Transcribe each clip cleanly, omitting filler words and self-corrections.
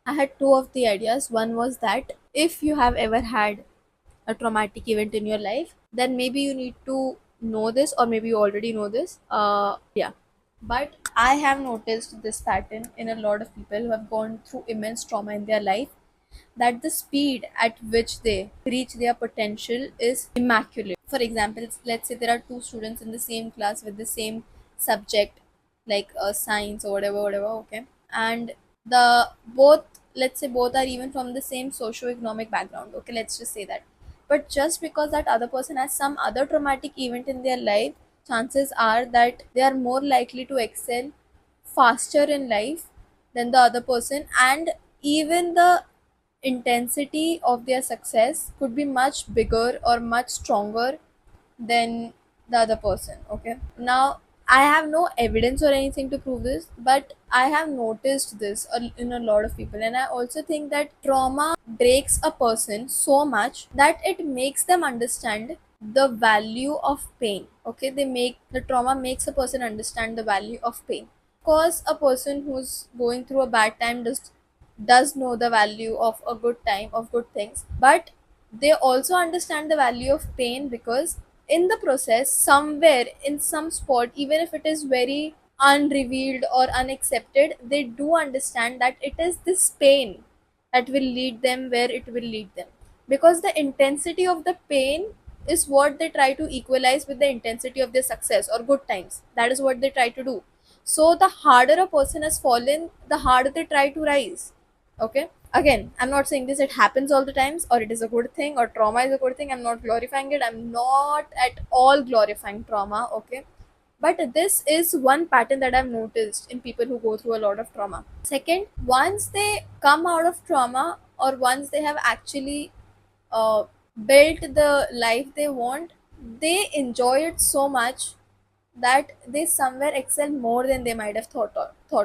I had two of the ideas. One was that if you have ever had a traumatic event in your life, then maybe you need to know this, or maybe you already know this. Yeah. But I have noticed this pattern in a lot of people who have gone through immense trauma in their life, that the speed at which they reach their potential is immaculate. For example, let's say there are two students in the same class with the same subject, like science or whatever, okay, and the both, let's say both are even from the same socio-economic background, okay, let's just say that. But just because that other person has some other traumatic event in their life, chances are that they are more likely to excel faster in life than the other person, and even the intensity of their success could be much bigger or much stronger than the other person, okay. Now, I have no evidence or anything to prove this, but I have noticed this in a lot of people, and I also think that trauma breaks a person so much that it makes them understand the value of pain, okay. The trauma makes a person understand the value of pain. Of course, a person who's going through a bad time does know the value of a good time, of good things, but they also understand the value of pain, because in the process, somewhere in some spot, even if it is very unrevealed or unaccepted, they do understand that it is this pain that will lead them where it will lead them, because the intensity of the pain is what they try to equalize with the intensity of their success or good times. That is what they try to do. So the harder a person has fallen, the harder they try to rise, okay. Again, I'm not saying this it happens all the times or it is a good thing or trauma is a good thing. I'm not glorifying it. I'm not at all glorifying trauma, okay. But this is one pattern that I've noticed in people who go through a lot of trauma. Second, once they come out of trauma, or once they have actually uh, built the life they want, they enjoy it so much that they somewhere excel more than they might have thought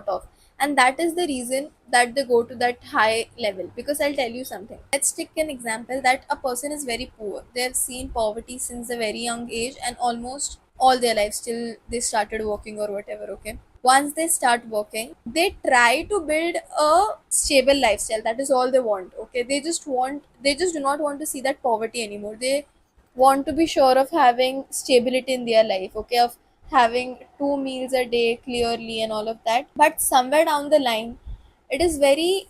of. And that is the reason that they go to that high level. Because I'll tell you something, let's take an example that a person is very poor. They've seen poverty since a very young age, and almost all their life till they started working or whatever, okay. Once they start working, they try to build a stable lifestyle. That is all they want, okay. They just do not want to see that poverty anymore. They want to be sure of having stability in their life, okay, of having two meals a day clearly and all of that. But somewhere down the line, it is very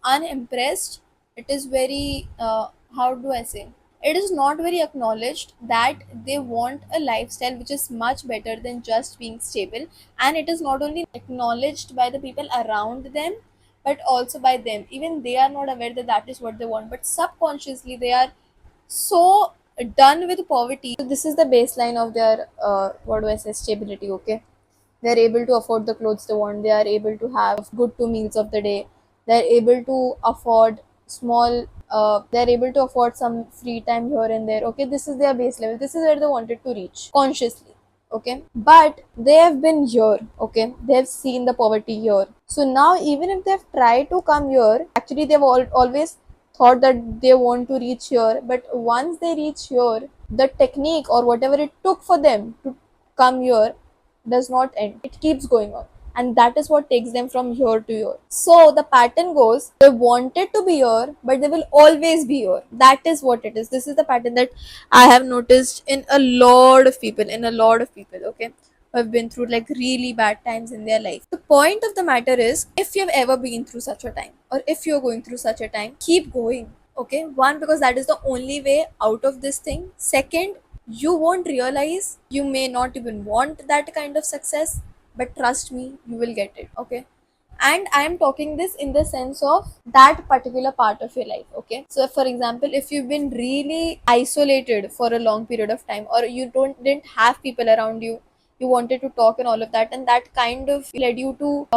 unimpressed. It is very, how do I say? It is not very acknowledged that they want a lifestyle which is much better than just being stable. And it is not only acknowledged by the people around them, but also by them. Even they are not aware that that is what they want, but subconsciously they are so done with poverty. So this is the baseline of their what do I say, stability, okay. They're able to afford the clothes they want, they are able to have good two meals of the day, they're able to afford small they're able to afford some free time here and there, okay. This is their base level, this is where they wanted to reach consciously, okay. But they have been here, okay, they have seen the poverty here. So now, even if they've tried to come here, actually they've always thought that they want to reach here, but once they reach here, the technique or whatever it took for them to come here does not end. It keeps going on. And that is what takes them from here to here. So the pattern goes, they wanted to be here, but they will always be here. That is what it is. This is the pattern that I have noticed in a lot of people, okay, who have been through like really bad times in their life. The point of the matter is, if you've ever been through such a time, or if you're going through such a time, keep going, okay. One, because that is the only way out of this thing. Second, you won't realize, you may not even want that kind of success, but trust me, you will get it, okay. And I am talking this in the sense of that particular part of your life, okay. So for example, if you've been really isolated for a long period of time, or you didn't have people around you, you wanted to talk and all of that, and that kind of led you to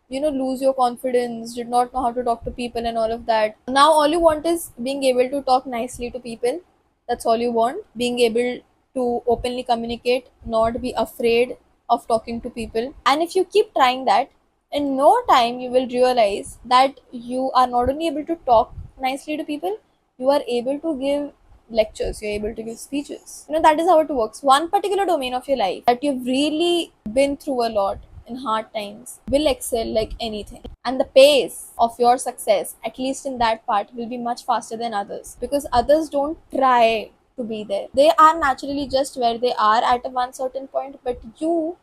lose your confidence, did not know how to talk to people and all of that. Now all you want is being able to talk nicely to people. That's all you want, being able to openly communicate, not be afraid of talking to people. And if you keep trying that, in no time you will realize that you are not only able to talk nicely to people, you are able to give lectures, you're able to give speeches. That is how it works. One particular domain of your life that you've really been through a lot, in hard times will excel like anything. And the pace of your success, at least in that part, will be much faster than others, because others don't try to be there. They are naturally just where they are at a one certain point, but you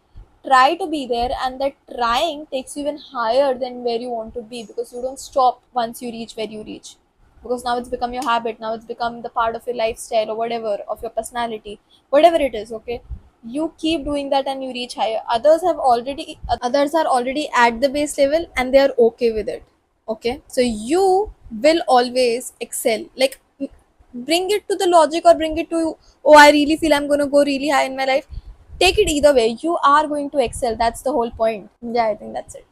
try to be there, and that trying takes you even higher than where you want to be, because you don't stop once you reach where you reach, because now it's become your habit, now it's become the part of your lifestyle or whatever, of your personality, whatever it is. Okay, you keep doing that and you reach higher. Others are already at the base level and they are okay with it. Okay, so you will always excel. Like, bring it to the logic or bring it to, oh, I really feel I'm going to go really high in my life. Take it either way, you are going to excel. That's the whole point. Yeah, I think that's it.